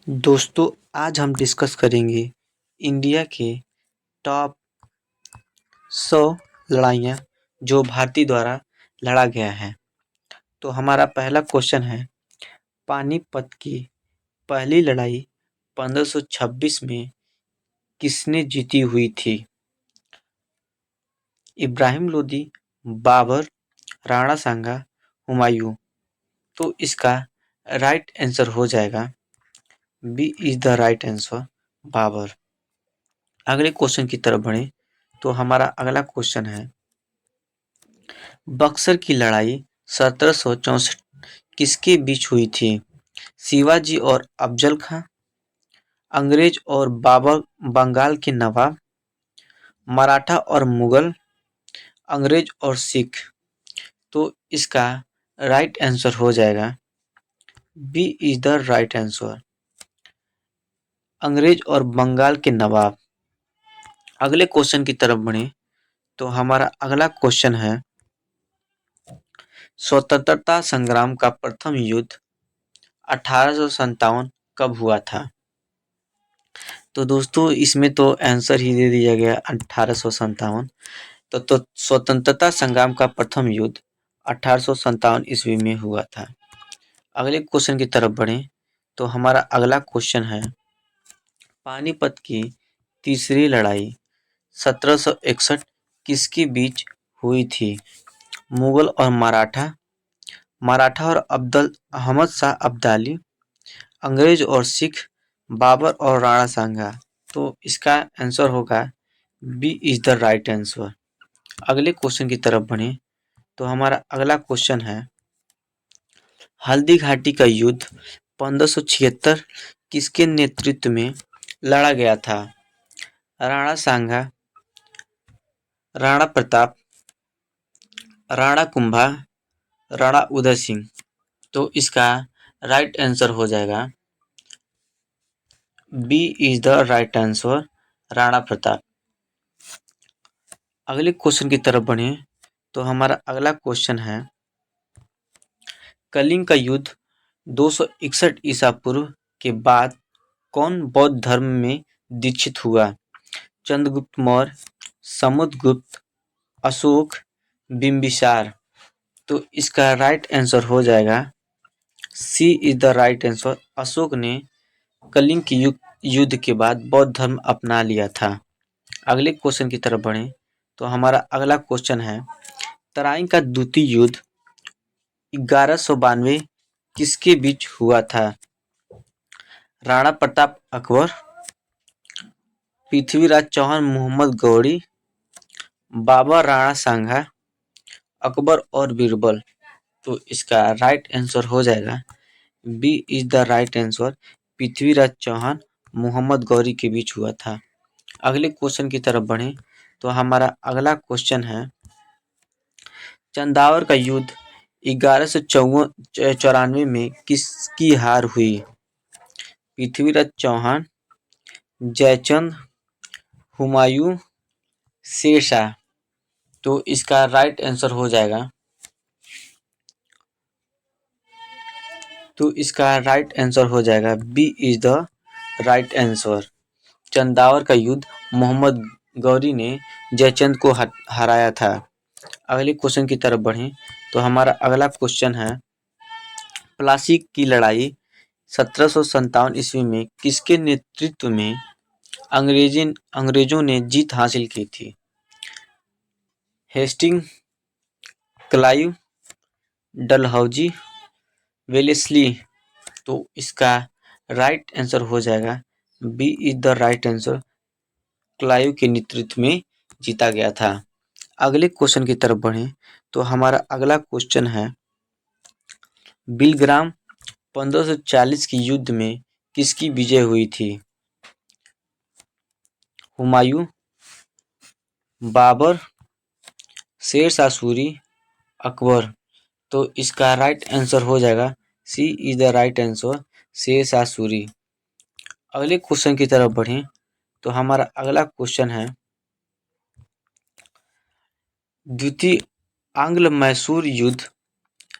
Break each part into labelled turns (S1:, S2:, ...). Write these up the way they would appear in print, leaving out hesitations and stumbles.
S1: दोस्तों, आज हम डिस्कस करेंगे इंडिया के टॉप 100 लड़ाइयाँ जो भारतीय द्वारा लड़ा गया है। तो हमारा पहला क्वेश्चन है, पानीपत की पहली लड़ाई 1526 में किसने जीती हुई थी? इब्राहिम लोदी, बाबर, राणा सांगा, हुमायूं। तो इसका राइट आंसर हो जाएगा B is the right answer, Babur. अगले क्वेश्चन की तरफ बढ़े तो हमारा अगला क्वेश्चन है, बक्सर की लड़ाई 1764 किसके बीच हुई थी? शिवाजी और अफजल खां, अंग्रेज और बाबर बंगाल के नवाब, मराठा और मुगल, अंग्रेज और सिख। तो इसका राइट आंसर हो जाएगा B is the right answer, अंग्रेज और बंगाल के नवाब। अगले क्वेश्चन की तरफ बढ़े तो हमारा अगला क्वेश्चन है, स्वतंत्रता संग्राम का प्रथम युद्ध 1857 कब हुआ था? तो दोस्तों, इसमें तो आंसर ही दे दिया गया 1857। तो स्वतंत्रता संग्राम का प्रथम युद्ध 1857 ईस्वी में हुआ था। अगले क्वेश्चन की तरफ बढ़ें तो हमारा अगला क्वेश्चन है, पानीपत की तीसरी लड़ाई 1761 किसके बीच हुई थी? मुगल और मराठा, मराठा और अब्दुल अहमद शाह अब्दाली, अंग्रेज और सिख, बाबर और राणा सांगा। तो इसका आंसर होगा B is the right answer. अगले क्वेश्चन की तरफ बढ़े तो हमारा अगला क्वेश्चन है, हल्दी घाटी का युद्ध 1576 किसके नेतृत्व में लड़ा गया था? राणा सांगा, राणा प्रताप, राणा कुंभा, राणा उदय सिंह। तो इसका राइट आंसर हो जाएगा B is the right answer, Rana Pratap. अगले क्वेश्चन की तरफ बढ़े तो हमारा अगला क्वेश्चन है, कलिंग का युद्ध 261 ईसा पूर्व के बाद कौन बौद्ध धर्म में दीक्षित हुआ? चंद्रगुप्त मौर्य, समुद्रगुप्त, अशोक, बिंबिसार। तो इसका राइट आंसर हो जाएगा C is the right answer, Ashok ने कलिंग की युद्ध के बाद बौद्ध धर्म अपना लिया था। अगले क्वेश्चन की तरफ बढ़ें तो हमारा अगला क्वेश्चन है, तराइन का द्वितीय युद्ध 1192 किसके बीच हुआ था? राणा प्रताप अकबर, पृथ्वीराज चौहान मोहम्मद गौरी, बाबर राणा सांगा, अकबर और बीरबल। तो इसका राइट आंसर हो जाएगा B is the right answer, Prithviraj Chauhan Mohammad Ghori के बीच हुआ था। अगले क्वेश्चन की तरफ बढ़ें तो हमारा अगला क्वेश्चन है, चंदावर का युद्ध 1194 में किसकी हार हुई? पृथ्वीराज चौहान, जयचंद, हुमायूं, शेरशाह। तो इसका राइट आंसर हो जाएगा B is the right answer, Chandawar का युद्ध मोहम्मद गौरी ने जयचंद को हराया था। अगले क्वेश्चन की तरफ बढ़ें तो हमारा अगला क्वेश्चन है, प्लासी की लड़ाई 1757 ईस्वी में किसके नेतृत्व में अंग्रेजों ने जीत हासिल की थी? Hasting, Clive, Dalhousie, Wellesley. तो इसका राइट आंसर हो जाएगा B is the right answer, Clive के नेतृत्व में जीता गया था। अगले क्वेश्चन की तरफ बढ़ें तो हमारा अगला क्वेश्चन है, बिलग्राम 1540 की युद्ध में किसकी विजय हुई थी? हुमायूं, बाबर, शेरशाह सूरी, अकबर। तो इसका राइट आंसर हो जाएगा C is the right answer, Sher Shah Suri. अगले क्वेश्चन की तरफ बढ़ें तो हमारा अगला क्वेश्चन है, द्वितीय आंग्ल मैसूर युद्ध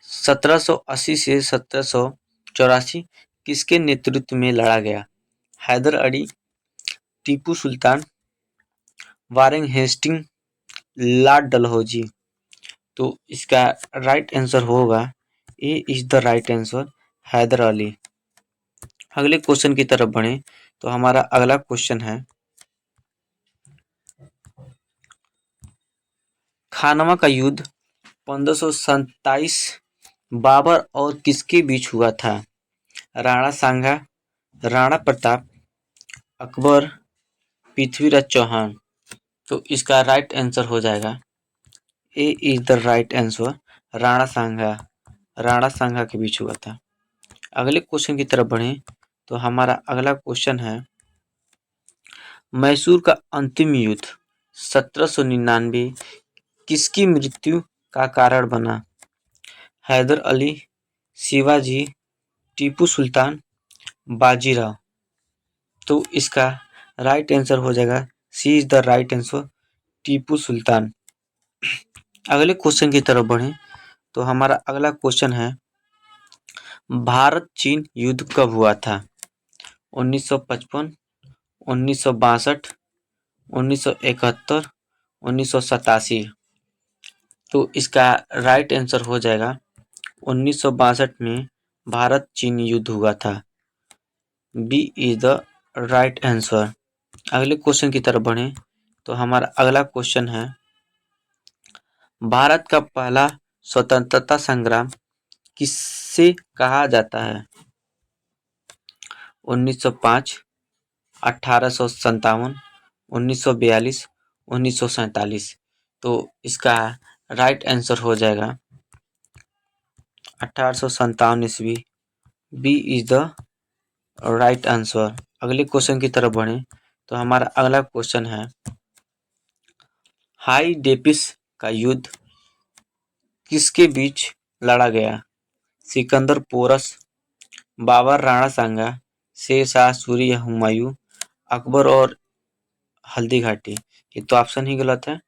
S1: 1780 से 1784 किसके नेतृत्व में लड़ा गया? Hyder Ali, Tipu Sultan, Warren Hasting, lord Dalhousie. तो इसका राइट आंसर होगा, A is the right answer, Hyder Ali. अगले क्वेश्चन की तरफ बढ़े तो हमारा अगला क्वेश्चन है, खानवा का युद्ध 1527 बाबर और किसके बीच हुआ था? राणा सांगा, राणा प्रताप, अकबर, पृथ्वीराज चौहान। तो इसका राइट आंसर हो जाएगा, A is the right answer, Rana Sanga. Rana Sanga के बीच हुआ था। अगले क्वेश्चन की तरफ बढ़े तो हमारा अगला क्वेश्चन है, मैसूर का अंतिम युद्ध 1799 किसकी मृत्यु का कारण बना? हैदर अली, शिवाजी, टीपू सुल्तान, बाजीराव। तो इसका राइट आंसर हो जाएगा, C is the right answer, Tipu Sultan. अगले क्वेश्चन की तरफ बढ़े तो हमारा अगला क्वेश्चन है, भारत चीन युद्ध कब हुआ था? 1955, 1962, 1971, 1987। तो इसका राइट आंसर हो जाएगा, 1962 में भारत चीन युद्ध हुआ था। B is the right answer. अगले क्वेश्चन की तरफ बढ़े तो हमारा अगला क्वेश्चन है, भारत का पहला स्वतंत्रता संग्राम किससे कहा जाता है? 1905, 1857, 1942, 1947। तो इसका राइट आंसर हो जाएगा 1857 ईस्वी, B is the right answer. अगले क्वेश्चन की तरफ बढ़े तो हमारा अगला क्वेश्चन है, हाई डेपिस का युद्ध किसके बीच लड़ा गया? सिकंदर पोरस, बाबर राणा सांगा, शेर शाह सूरी या हुमायूं, अकबर और हल्दी घाटी। ये तो ऑप्शन ही गलत है।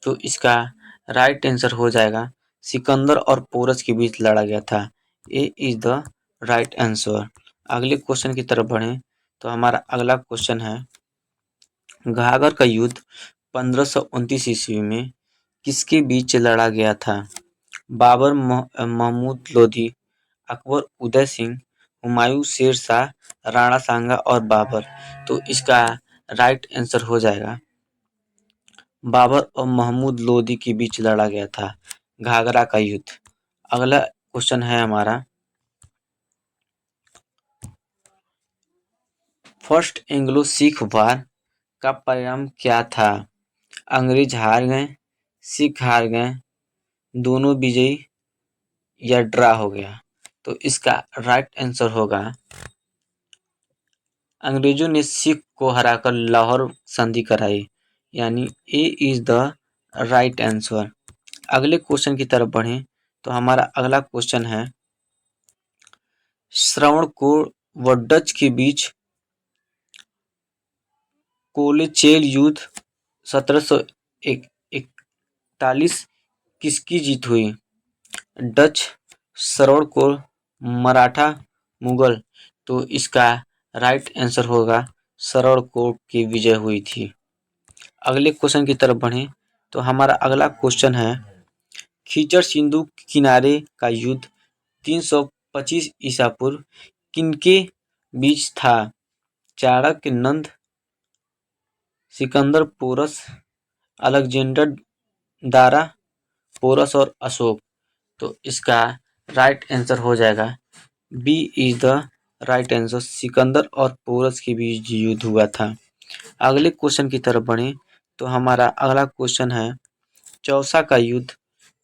S1: तो इसका राइट आंसर हो जाएगा, सिकंदर और पोरस के बीच लड़ा गया था। ए इज द राइट आंसर। अगले क्वेश्चन की तरफ बढ़े तो हमारा अगला क्वेश्चन है, घाघर का युद्ध 1529 ईस्वी में किसके बीच लड़ा गया था? बाबर महमूद लोधी, अकबर उदय सिंह, हुमायूं शेर शाह, राणा सांगा और बाबर। तो इसका राइट आंसर हो जाएगा, बाबर और महमूद लोदी के बीच लड़ा गया था घाघरा का युद्ध। अगला क्वेश्चन है हमारा, फर्स्ट एंग्लो सिख वार का परिणाम क्या था? अंग्रेज हार गए, सिख हार गए, दोनों विजयी या ड्रा हो गया? तो इसका राइट आंसर होगा, अंग्रेजों ने सिख को हराकर लाहौर संधि कराई, यानी ए इज द राइट आंसर। अगले क्वेश्चन की तरफ बढ़ें तो हमारा अगला क्वेश्चन है, श्रवणकोर व डच के बीच कोलेचेल युद्ध 1741 किसकी जीत हुई? डच, श्रवणकोर, मराठा, मुगल। तो इसका राइट आंसर होगा, श्रवणकोर की विजय हुई थी। अगले क्वेश्चन की तरफ बढ़ें तो हमारा अगला क्वेश्चन है, खीचड़ सिंधु किनारे का युद्ध 325 ईसा पूर्व किनके बीच था? चाणक्य, नंद, सिकंदर पोरस, अलेक्जेंडर दारा, पोरस और अशोक। तो इसका राइट आंसर हो जाएगा, B is the right answer, Sikandar और पोरस के बीच युद्ध हुआ था। अगले क्वेश्चन की तरफ बढ़े तो हमारा अगला क्वेश्चन है, चौसा का युद्ध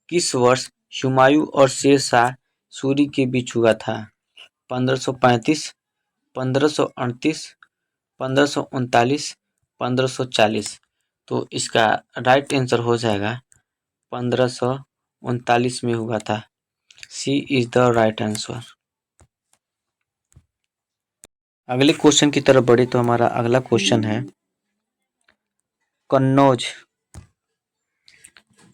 S1: किस वर्ष हुमायूं और शेर शाह सूरी के बीच हुआ था? 1535, 1538, 1539, 1540। तो इसका राइट आंसर हो जाएगा, 1539 में हुआ था। सी इज द राइट आंसर। अगले क्वेश्चन की तरफ बढ़े तो हमारा अगला क्वेश्चन है, कन्नौज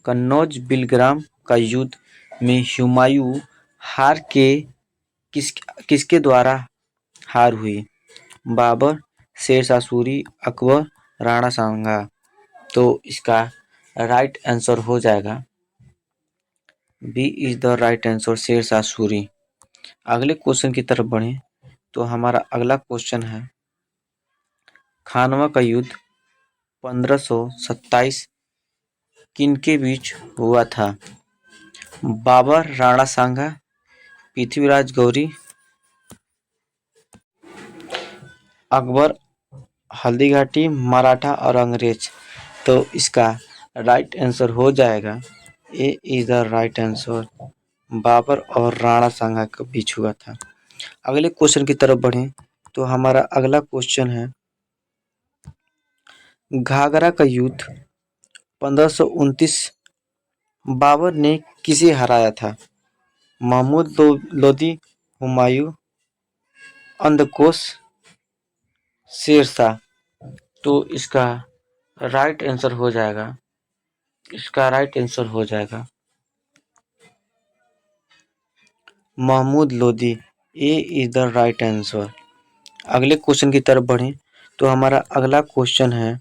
S1: कन्नौज बिलग्राम का युद्ध में हुमायूं हार के किसके द्वारा हार हुई? बाबर, शेरशाह सूरी, अकबर, राणा सांगा। तो इसका राइट आंसर हो जाएगा B is the right answer, Sher Shah Suri. अगले क्वेश्चन की तरफ बढ़ें तो हमारा अगला क्वेश्चन है, खानवा का युद्ध 1527 किनके बीच हुआ था? बाबर, राणा सांगा, पृथ्वीराज गौरी, अकबर, हल्दीघाटी, मराठा और अंग्रेज। तो इसका राइट आंसर हो जाएगा A is the right answer, Babur और राणा सांगा के बीच हुआ था। अगले क्वेश्चन की तरफ बढ़ें तो हमारा अगला क्वेश्चन है, घाघरा का युद्ध 1529 बाबर ने किसे हराया था? महमूद लोदी, हुमायूं, अंधकोश, शेरशाह। तो इसका राइट आंसर हो जाएगा, इसका राइट आंसर हो जाएगा महमूद लोदी। ए इज द राइट आंसर। अगले क्वेश्चन की तरफ बढ़ें तो हमारा अगला क्वेश्चन है,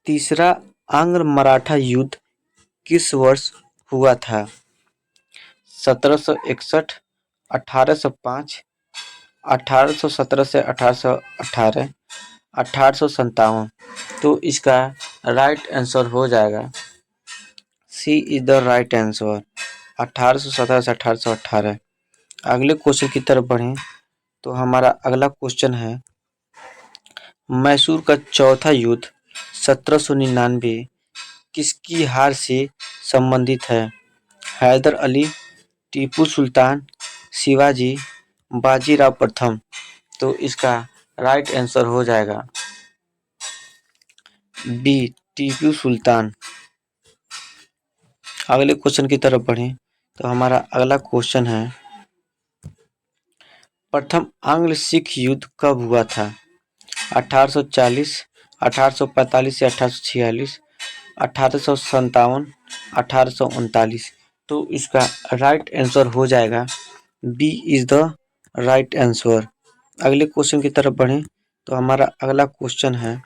S1: तीसरा आंग्ल मराठा युद्ध किस वर्ष हुआ था? 1761, 1805, 1817 से 1818, 1857। तो इसका राइट आंसर हो जाएगा C is the right answer, 1817 से 1818। अगले क्वेश्चन की तरफ बढ़ें तो हमारा अगला क्वेश्चन है, मैसूर का चौथा युद्ध 1799 किसकी हार से संबंधित है? हैदर अली, टीपू सुल्तान, शिवाजी, बाजीराव प्रथम। तो इसका राइट आंसर हो जाएगा बी टीपू सुल्तान। अगले क्वेश्चन की तरफ बढ़ें तो हमारा अगला क्वेश्चन है, प्रथम आंग्ल सिख युद्ध कब हुआ था? 1840, 1845 से 1846, 1857, 1839। तो इसका राइट आंसर हो जाएगा B is the right answer. अगले क्वेश्चन की तरफ बढ़ें तो हमारा अगला क्वेश्चन है,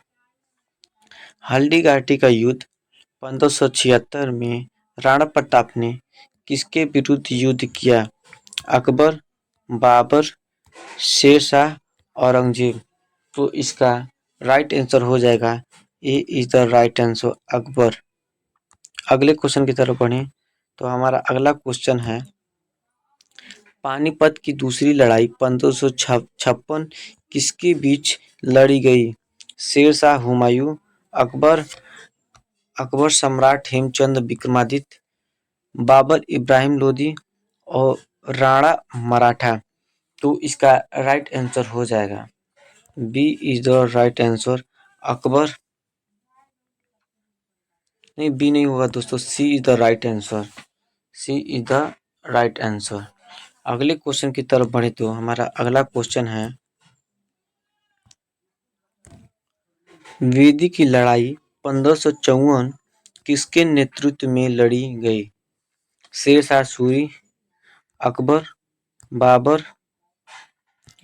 S1: हल्दीघाटी का युद्ध 1576 में राणा प्रताप ने किसके विरुद्ध युद्ध किया? अकबर, बाबर, शेरशाह, औरंगजेब। तो इसका राइट आंसर हो जाएगा A is the right answer, Akbar. अगले क्वेश्चन की तरफ बढ़ें तो हमारा अगला क्वेश्चन है, पानीपत की दूसरी लड़ाई 1556 किसके बीच लड़ी गई? शेरशाह, हुमायूं, अकबर, अकबर सम्राट हेमचंद विक्रमादित्य, बाबर इब्राहिम लोदी और राणा मराठा। तो इसका राइट आंसर हो जाएगा B is the right answer, Akbar. नहीं, बी नहीं होगा दोस्तों, C is the right answer, C is the right answer. अगले क्वेश्चन की तरफ बढ़े तो हमारा अगला क्वेश्चन है, वेदी की लड़ाई 1554 किसके नेतृत्व में लड़ी गई? शेरशाह सूरी, अकबर, बाबर।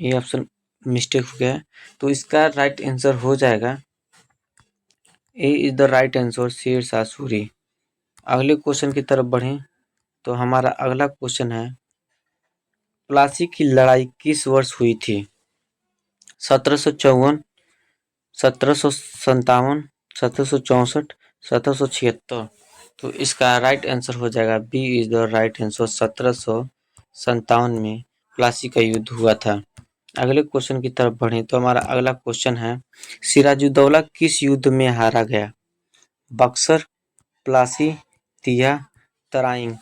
S1: ये ऑप्शन मिस्टेक हो गया है, तो इसका राइट आंसर हो जाएगा A is the right answer, Sher Shah Suri. अगले क्वेश्चन की तरफ बढ़ें तो हमारा अगला क्वेश्चन है, प्लासी की लड़ाई किस वर्ष हुई थी? 1754, 1757, 1764, 1776। तो इसका राइट आंसर हो जाएगा B is the right answer, 1757 में प्लासी का युद्ध हुआ था। अगले क्वेश्चन की तरफ बढ़ें तो हमारा अगला क्वेश्चन है, सिराजुद्दौला किस युद्ध में हारा गया? बक्सर, प्लासी, तिया, तराइन।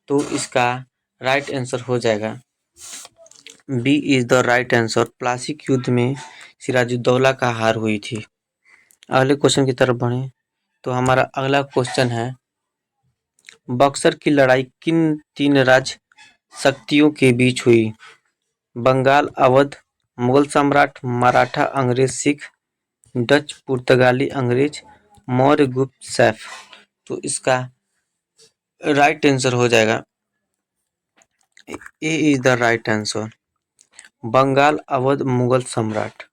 S1: तो इसका राइट आंसर हो जाएगा B is the right answer, Plassey के युद्ध में सिराजुद्दौला का हार हुई थी। अगले क्वेश्चन की तरफ बढ़ें तो हमारा अगला क्वेश्चन है, बक्सर की लड़ाई किन तीन राज शक्तियों के बीच हुई? बंगाल, अवध, मुगल सम्राट, मराठा, अंग्रेज, सिख, डच, पुर्तगाली, अंग्रेज, मौर्य, गुप्त, सैफ। तो इसका राइट आंसर हो जाएगा A is the right answer, Bengal Awadh Mughal सम्राट।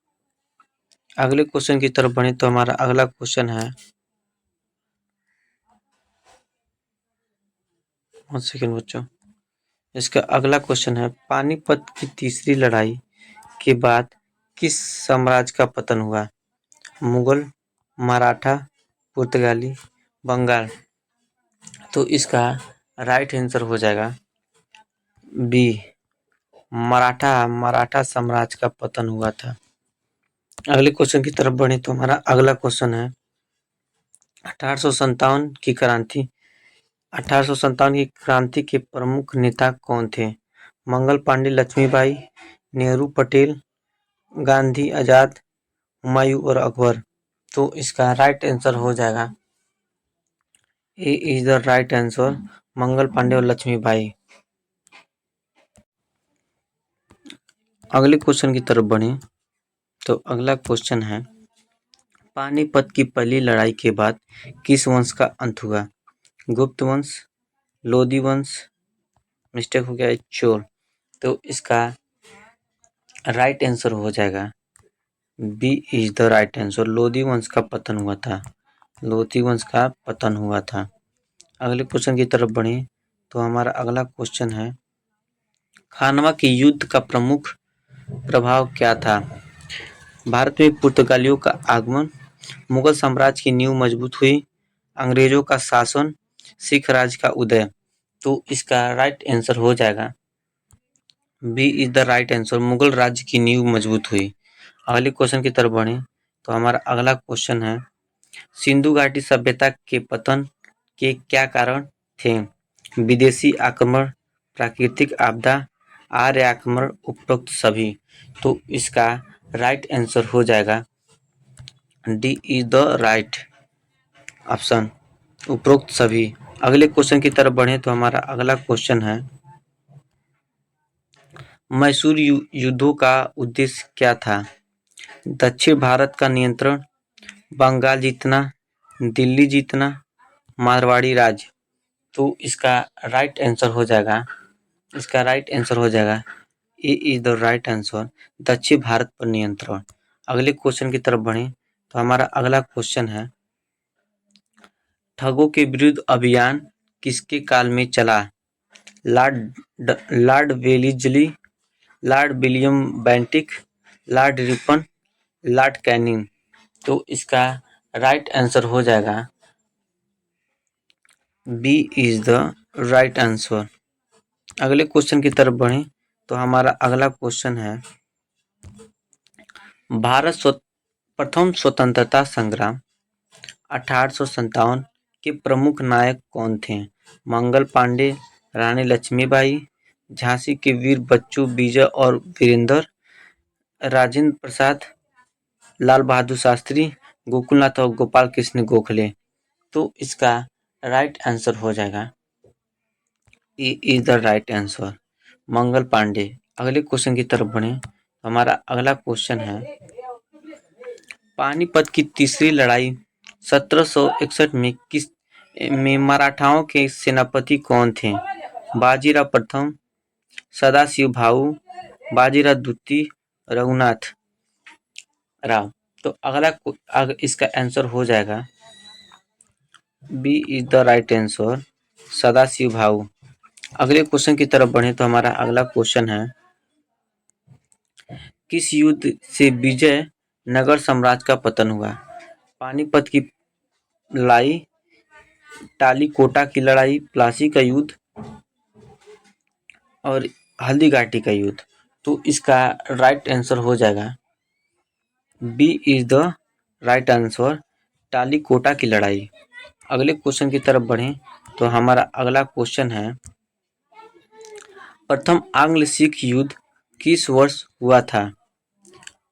S1: अगले क्वेश्चन की तरफ बढ़े तो हमारा अगला क्वेश्चन है, 1 सेकेंड बच्चों। इसका अगला क्वेश्चन है, पानीपत की तीसरी लड़ाई के बाद किस साम्राज्य का पतन हुआ? मुगल, मराठा, पुर्तगाली, बंगाल। तो इसका राइट आंसर हो जाएगा बी, मराठा साम्राज्य का पतन हुआ था। अगले क्वेश्चन की तरफ बढ़े तो हमारा अगला क्वेश्चन है, 1857 की क्रांति 1857 की क्रांति के प्रमुख नेता कौन थे? मंगल पांडे, लक्ष्मीबाई, नेहरू, पटेल, गांधी, आजाद, हुमायूं और अकबर। तो इसका राइट आंसर हो जाएगा, A is the right answer, Mangal Pandey और लक्ष्मीबाई। अगले क्वेश्चन की तरफ बढ़े तो अगला क्वेश्चन है, पानीपत की पहली लड़ाई के बाद किस वंश का अंत हुआ? गुप्त वंश, लोधी वंश, मिस्टेक हो गया है, चोल। तो इसका राइट आंसर हो जाएगा B is the right answer, Lodhi वंश का पतन हुआ था। लोधी वंश का पतन हुआ था। अगले क्वेश्चन की तरफ बढ़े तो हमारा अगला क्वेश्चन है, खानवा के युद्ध का प्रमुख प्रभाव क्या था? भारत में पुर्तगालियों का आगमन, मुगल साम्राज्य की नींव मजबूत हुई, अंग्रेजों का शासन, सिख राज का उदय। तो इसका राइट आंसर हो जाएगा B is the right answer, Mughal राज्य की नींव मजबूत हुई। अगले क्वेश्चन की तरफ बढ़े तो हमारा अगला क्वेश्चन है, सिंधु घाटी सभ्यता के पतन के क्या कारण थे? विदेशी आक्रमण, प्राकृतिक आपदा, आर्य आक्रमण, उपरोक्त सभी। तो इसका राइट आंसर हो जाएगा D is the right option, उपरोक्त सभी। अगले क्वेश्चन की तरफ बढ़े तो हमारा अगला क्वेश्चन है, मैसूर युद्धों का उद्देश्य क्या था? दक्षिण भारत का नियंत्रण, बंगाल जीतना, दिल्ली जीतना, मारवाड़ी राज्य। तो इसका राइट आंसर हो जाएगा A is the right answer, दक्षिण भारत पर नियंत्रण। अगले क्वेश्चन की तरफ बढ़े तो हमारा अगला क्वेश्चन है, ठगों के विरुद्ध अभियान किसके काल में चला? Lord Wellesley, lord William Bentinck, lord Ripon, lord Canning. तो इसका राइट आंसर हो जाएगा B is the right answer. अगले क्वेश्चन की तरफ बढ़े तो हमारा अगला क्वेश्चन है, प्रथम स्वतंत्रता संग्राम 1857 के प्रमुख नायक कौन थे? मंगल पांडे, रानी लक्ष्मीबाई, झांसी के वीर बच्चू विजय और वीरेंद्र, राजेंद्र प्रसाद, लाल बहादुर शास्त्री, गोकुलनाथ और गोपाल कृष्ण गोखले। तो इसका राइट आंसर हो जाएगा A is the right answer, Mangal Pandey. अगले क्वेश्चन की तरफ बढ़े हमारा अगला क्वेश्चन है, पानीपत की तीसरी लड़ाई 1761 में मराठाओं के सेनापति कौन थे? बाजीराव प्रथम, सदाशिव भाऊ, बाजीराव द्वितीय, रघुनाथ राव। तो इसका आंसर हो जाएगा B is the right answer, Sadashiv Bhau. अगले क्वेश्चन की तरफ बढ़े तो हमारा अगला क्वेश्चन है, किस युद्ध से विजय नगर साम्राज्य का पतन हुआ? पानीपत की लड़ाई, टालीकोटा की लड़ाई, प्लासी का युद्ध और हल्दी घाटी का युद्ध। तो इसका राइट आंसर हो जाएगा B is the right answer, Talikota की लड़ाई। अगले क्वेश्चन की तरफ बढ़ें तो हमारा अगला क्वेश्चन है, प्रथम आंग्ल सिख युद्ध किस वर्ष हुआ था?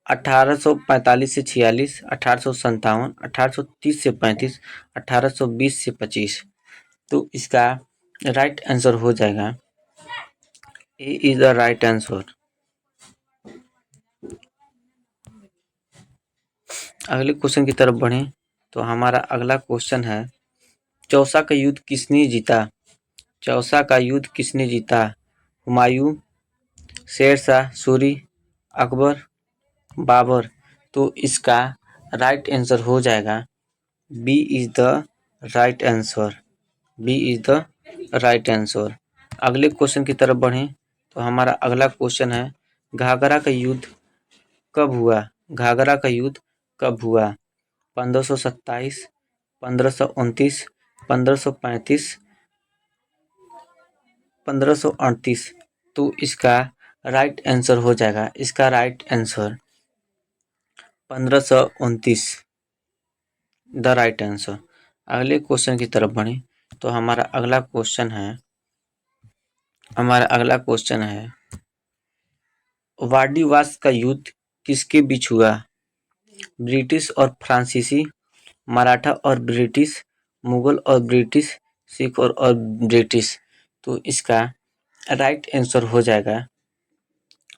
S1: 1845 से 46, 1857, 1830 से 35, 1820 से 25। तो इसका राइट आंसर हो जाएगा A is the right answer. अगले क्वेश्चन की तरफ बढ़ें तो हमारा अगला क्वेश्चन है, चौसा का युद्ध किसने जीता? चौसा का युद्ध किसने जीता? हुमायूं, शेरशाह सूरी, अकबर, बाबर। तो इसका राइट आंसर हो जाएगा B is the right answer. B is the right answer. अगले क्वेश्चन की तरफ बढ़ें तो हमारा अगला क्वेश्चन है घाघरा का युद्ध कब हुआ? घाघरा का युद्ध कब हुआ? 1527, 1529, 1535, 1538। तो इसका राइट आंसर हो जाएगा, इसका right answer 1529 the right answer. अगले क्वेश्चन की तरफ बढ़ें तो हमारा अगला क्वेश्चन है वार्डीवास का युद्ध किसके बीच हुआ? ब्रिटिश और फ्रांसीसी, मराठा और ब्रिटिश, मुगल और ब्रिटिश, सिख और ब्रिटिश। तो इसका राइट आंसर हो जाएगा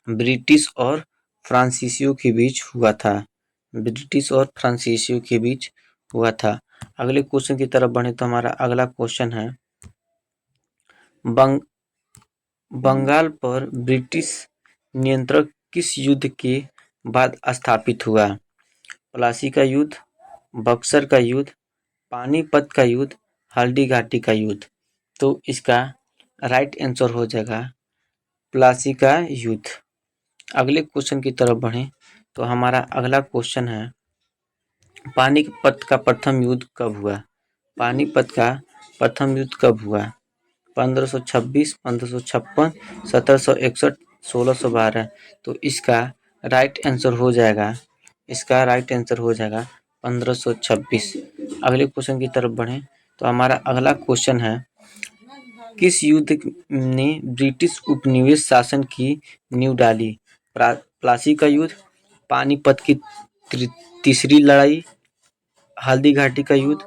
S1: ब्रिटिश और फ्रांसीसियों के बीच हुआ था। ब्रिटिश और फ्रांसीसियों के बीच हुआ था। अगले क्वेश्चन की तरफ बढ़े तो हमारा अगला क्वेश्चन है बंगाल पर ब्रिटिश नियंत्रण किस युद्ध के बाद स्थापित हुआ? प्लासी का युद्ध, बक्सर का युद्ध, पानीपत का युद्ध, हल्दी घाटी का युद्ध। तो इसका राइट आंसर हो जाएगा प्लासी का युद्ध। अगले क्वेश्चन की तरफ बढ़ें तो हमारा अगला क्वेश्चन है पानीपत का प्रथम युद्ध कब हुआ? पानीपत का प्रथम युद्ध कब हुआ? 1526, 1556, 1761, 1612। तो इसका राइट आंसर हो जाएगा 1526। अगले क्वेश्चन की तरफ बढ़ें तो हमारा अगला क्वेश्चन है किस युद्ध ने ब्रिटिश उपनिवेश शासन की नींव डाली? प्लासी का युद्ध, पानीपत की तीसरी लड़ाई, हल्दी घाटी का युद्ध,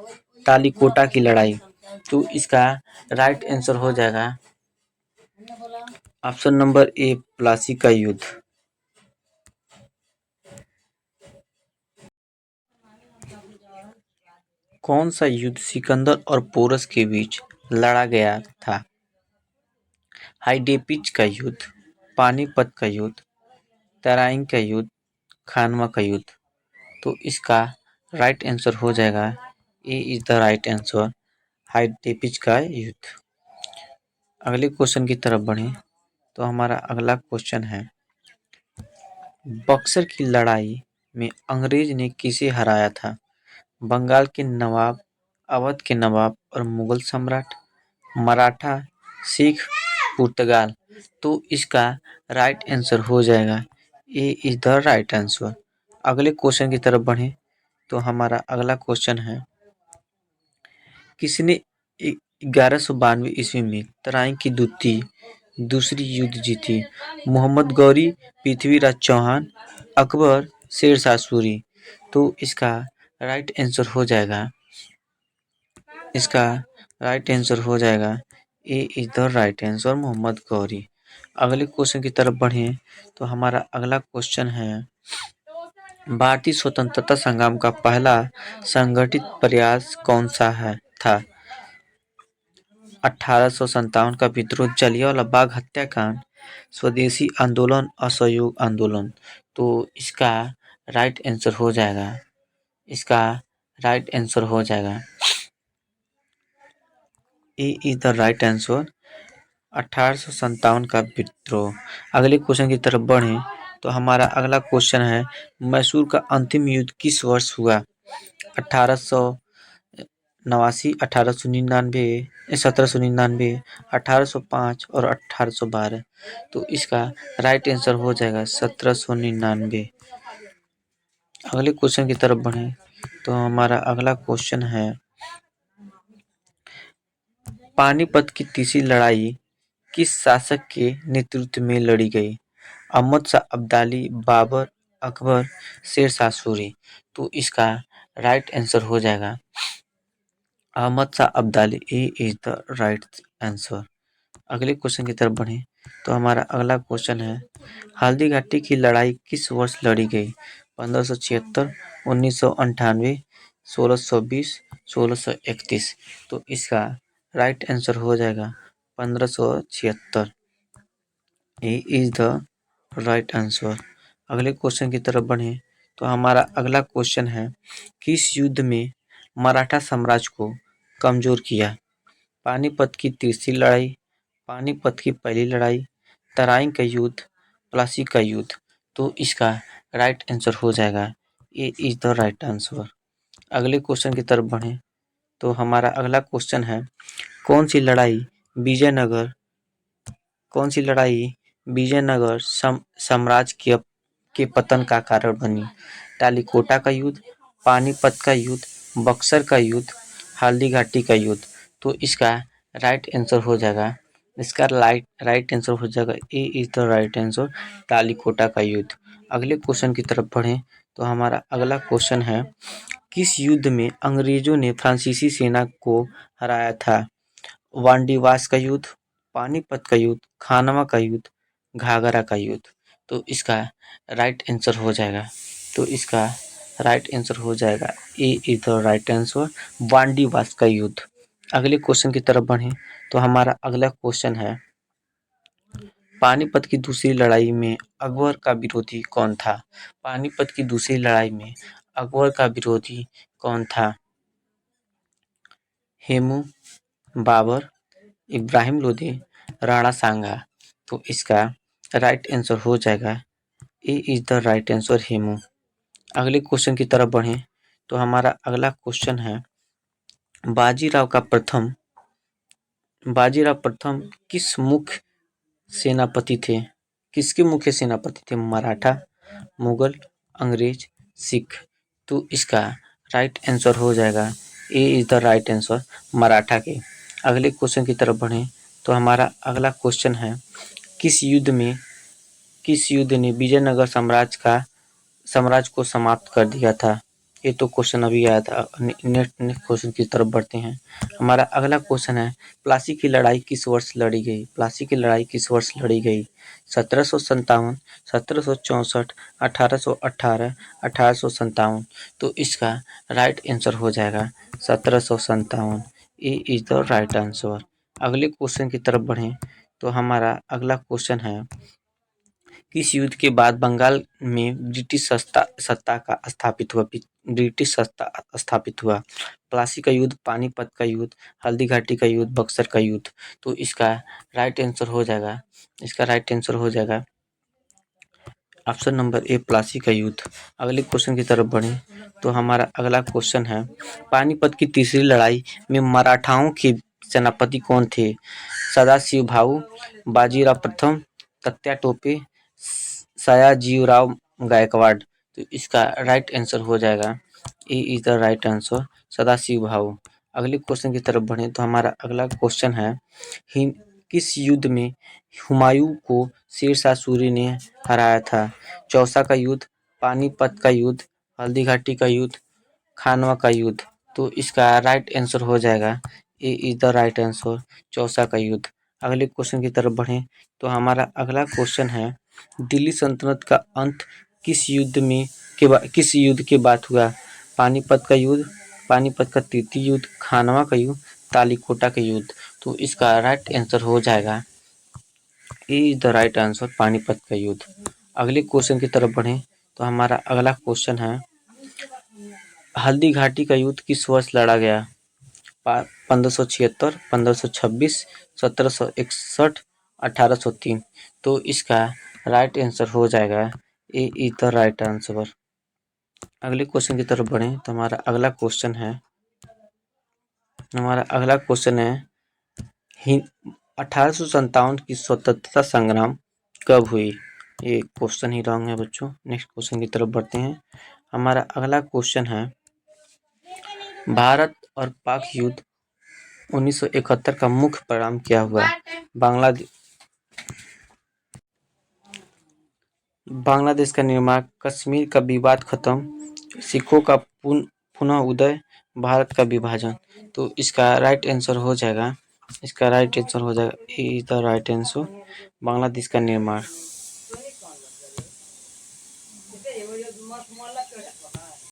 S1: तालीकोटा की लड़ाई। तो इसका राइट आंसर हो जाएगा ऑप्शन नंबर ए प्लासी का युद्ध। कौन सा युद्ध सिकंदर और पोरस के बीच लड़ा गया था? हाइडेपिच का युद्ध, पानीपत का युद्ध, तराइन का युद्ध, खानवा का युद्ध। तो इसका राइट आंसर हो जाएगा A is the right answer हाइडेपिच का युद्ध। अगले क्वेश्चन की तरफ बढ़ें तो हमारा अगला क्वेश्चन है बक्सर की लड़ाई में अंग्रेज ने किसे हराया था? बंगाल के नवाब, अवध के नवाब और मुगल सम्राट, मराठा, सिख, पुर्तगाल। तो इसका राइट आंसर हो जाएगा A is the right answer. अगले क्वेश्चन की तरफ बढ़ें तो हमारा अगला क्वेश्चन है किसने 1192 ईस्वी में तराइन की दूसरी युद्ध जीती? मोहम्मद गौरी, पृथ्वीराज चौहान, अकबर, शेरशाह सूरी। तो इसका राइट आंसर हो जाएगा A is the right answer Mohammad Ghori. अगले क्वेश्चन की तरफ बढ़ें तो हमारा अगला क्वेश्चन है भारतीय स्वतंत्रता संग्राम का पहला संगठित प्रयास कौन सा था? 1857 का विद्रोह, जलियांवाला बाग हत्याकांड, स्वदेशी आंदोलन, असहयोग आंदोलन। तो इसका राइट आंसर हो जाएगा A is the right answer 1857 का विद्रोह। अगले क्वेश्चन की तरफ बढ़ें तो हमारा अगला क्वेश्चन है मैसूर का अंतिम युद्ध किस वर्ष हुआ? 1889, 1899, 1799, 1805 और 1812। तो इसका राइट आंसर हो जाएगा 1799। अगले क्वेश्चन की तरफ बढ़ें तो हमारा अगला क्वेश्चन है पानीपत की तीसरी लड़ाई किस शासक के नेतृत्व में लड़ी गई? अहमद शाह अब्दाली, बाबर, अकबर, शेरशाह सूरी। तो इसका राइट आंसर हो जाएगा अहमद शाह अब्दाली। ए इज द राइट आंसर। अगले क्वेश्चन की तरफ बढ़ें तो हमारा अगला क्वेश्चन है हल्दी घाटी की लड़ाई किस वर्ष लड़ी गई? 1576, 1998, 1620, 1631। तो इसका राइट आंसर हो जाएगा 1576। ए इज द राइट आंसर। अगले क्वेश्चन की तरफ बढ़ें तो हमारा अगला क्वेश्चन है, किस युद्ध में मराठा साम्राज्य को कमजोर किया? पानीपत की तीसरी लड़ाई, पानीपत की पहली लड़ाई, तराइन का युद्ध, प्लासी का युद्ध। तो इसका राइट आंसर हो जाएगा A is the right answer. अगले क्वेश्चन की तरफ बढ़ें तो हमारा अगला क्वेश्चन है, कौन सी लड़ाई विजयनगर साम्राज्य के पतन का कारण बनी? टालीकोटा का युद्ध, पानीपत का युद्ध, बक्सर का युद्ध, हल्दी घाटी का युद्ध। तो इसका राइट आंसर हो जाएगा A is the right answer, टालीकोटा का युद्ध। अगले क्वेश्चन की तरफ बढ़ें तो हमारा अगला क्वेश्चन है, किस युद्ध में अंग्रेजों ने फ्रांसीसी सेना को हराया था? वांडीवास का युद्ध, पानीपत का युद्ध, खानवा का युद्ध, घाघरा का युद्ध। तो इसका राइट आंसर हो जाएगा A is the right answer, Wandiwash का युद्ध। अगले क्वेश्चन की तरफ बढ़ें तो हमारा अगला क्वेश्चन है, पानीपत की दूसरी लड़ाई में अकबर का विरोधी कौन था? पानीपत की दूसरी लड़ाई में अकबर का विरोधी कौन था? हेमू, बाबर, इब्राहिम लोदी, राणा सांगा। तो इसका राइट आंसर हो जाएगा A is the right answer, Hemu. अगले क्वेश्चन की तरफ बढ़ें तो हमारा अगला क्वेश्चन है, बाजीराव प्रथम किसके मुख्य सेनापति थे? मराठा, मुगल, अंग्रेज, सिख। तो इसका राइट आंसर हो जाएगा A is the right answer, Maratha के। अगले क्वेश्चन की तरफ बढ़ें तो हमारा अगला क्वेश्चन है, किस युद्ध ने विजयनगर साम्राज्य को समाप्त कर दिया था? ये तो क्वेश्चन अभी आया था। नेक्स्ट क्वेश्चन की तरफ बढ़ते हैं। हमारा अगला क्वेश्चन है, प्लासी की लड़ाई किस वर्ष लड़ी गई? 1757, 1764, 1818, 1857। तो इसका राइट आंसर हो जाएगा 1757, ए इज द राइट आंसर। अगले क्वेश्चन की तरफ बढ़ें तो हमारा अगला क्वेश्चन है, किस युद्ध के बाद बंगाल में ब्रिटिश सत्ता स्थापित हुआ? प्लासी का युद्ध, पानीपत का युद्ध, हल्दी घाटी का युद्ध, बक्सर का युद्ध। तो इसका राइट आंसर हो जाएगा ऑप्शन नंबर ए, प्लासी का युद्ध। अगले क्वेश्चन की तरफ बढ़ें तो हमारा अगला क्वेश्चन है, पानीपत की तीसरी लड़ाई में मराठाओं के सेनापति कौन थे? सदाशिव भाऊ, बाजीराव प्रथम, तात्या टोपे, सयाजीराव गायकवाड़। तो इसका राइट आंसर हो जाएगा A is the right answer, Sadashiv Bhau. अगले क्वेश्चन की तरफ बढ़ें तो हमारा अगला क्वेश्चन है, किस युद्ध में हुमायूं को शेरशाह सूरी ने हराया था? चौसा का युद्ध, पानीपत का युद्ध, हल्दी घाटी का युद्ध, खानवा का युद्ध। तो इसका राइट आंसर हो जाएगा A is the right answer, Chausa का युद्ध। अगले क्वेश्चन की तरफ बढ़ें तो हमारा अगला क्वेश्चन है, दिल्ली सल्तनत का अंत किस युद्ध के बाद हुआ? पानीपत का युद्ध, पानीपत का तृतीय युद्ध, खानवा का युद्ध, तालीकोटा का युद्ध। तो इसका राइट आंसर हो जाएगा A is the right answer, Panipat का युद्ध। अगले क्वेश्चन की तरफ बढ़ें तो हमारा अगला क्वेश्चन है, हल्दी घाटी का युद्ध किस वर्ष लड़ा गया? 1576, 1526, 1761, 1803। तो इसका राइट आंसर हो जाएगा A is the right answer. अगले क्वेश्चन की तरफ बढ़ें तो हमारा अगला क्वेश्चन है 1857 की स्वतंत्रता संग्राम कब हुई? ये क्वेश्चन ही रॉन्ग है बच्चों। नेक्स्ट क्वेश्चन की तरफ बढ़ते हैं। हमारा अगला क्वेश्चन है, भारत और पाक युद्ध 1971 का मुख्य परिणाम क्या हुआ? बांग्लादेश का निर्माण, कश्मीर का विवाद खत्म, सिखों का पुनः उदय, भारत का विभाजन। तो इसका राइट आंसर हो जाएगा A is the right answer, Bangladesh का निर्माण।